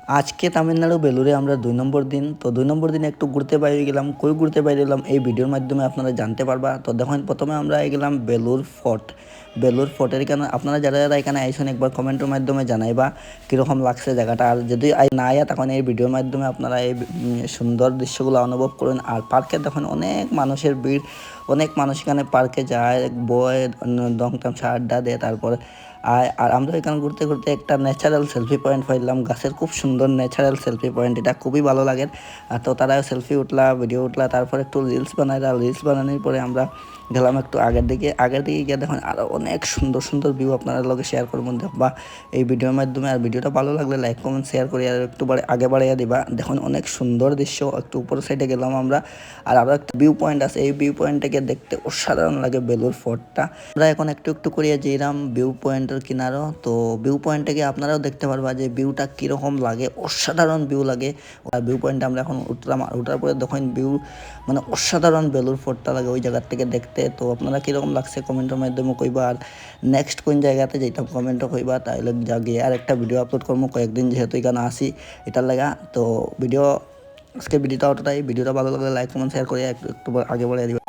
আজকে তামিলনাড়ু বেলুড়ে আমরা ২ নম্বর দিন। তো ২ নম্বর দিনে একটু ঘুরতে বাইরে গেলাম। কই ঘুরতে বাইরে গেলাম এই ভিডিওর মাধ্যমে আপনারা জানতে পারবা। তো দেখুন প্রথমে আমরা গেলাম বেলুড় ফোর্ট। বেলুড় ফোর্টের এখানে আপনারা যারা যারা এখানে আইসেন একবার কমেন্টের মাধ্যমে জানাইবা কীরকম লাগছে জায়গাটা। আর যদি না আয়া তখন এই ভিডিওর মাধ্যমে আপনারা এই সুন্দর দৃশ্যগুলো অনুভব করুন। আর পার্কে দেখুন অনেক মানুষের ভিড়, অনেক মানুষ এখানে পার্কে যায়, বয়, দম তামসা আড্ডা দেয়। তারপর আর আমরা এখানে ঘুরতে ঘুরতে একটা ন্যাচারাল সেলফি পয়েন্ট পাইলাম। গাছের খুব সুন্দর ন্যাচারাল সেলফি পয়েন্ট, এটা খুবই ভালো লাগে। তো তারা সেলফি উঠলা, ভিডিও উঠলা, তারপর একটু রিলস বানাইলা। রিলস বানানোর পরে আমরা গেলাম একটু আগের দিকে গিয়ে দেখুন আরও অনেক সুন্দর সুন্দর ভিউ আপনার লগে শেয়ার করবো বা এই ভিডিওর মাধ্যমে। আর ভিডিওটা ভালো লাগলে লাইক কমেন্ট শেয়ার করি আর একটু আগে বাড়াইয়া দিবা। দেখুন অনেক সুন্দর দৃশ্য। একটু উপর সাইডে গেলাম আমরা, আর আরও একটা ভিউ পয়েন্ট আছে, এই ভিউ পয়েন্টটাকে দেখতে অসাধারণ লাগে বেলুড় ফোর্টটা। আমরা এখন একটু একটু করিয়া যেরাম ভিউ পয়েন্টের কিনারও, তো ভিউ পয়েন্টটাকে আপনারাও দেখতে পারবা যে ভিউটা কীরকম লাগে, অসাধারণ ভিউ লাগে। আর ভিউ পয়েন্টে আমরা এখন উঠলাম, আর ওঠার পরে দেখুন ভিউ মানে অসাধারণ বেলুড় ফোর্টটা লাগে ওই জায়গার থেকে দেখতে। তো আপনারা কীরকম লাগছে কমেন্টের মাধ্যমে কইবা, আর নেক্সট কোন জায়গাতে যেতাম কমেন্টও কইবা, তাহলে যা গিয়ে আর একটা ভিডিও আপলোড করবো কয়েকদিন যেহেতু এখানে আসি এটার লাগা। তো আজকে ভিডিওটা অতটাই। ভিডিওটা ভালো লাগলে লাইক কমেন্ট শেয়ার করে একটু আগে বাড়িয়ে দিবা।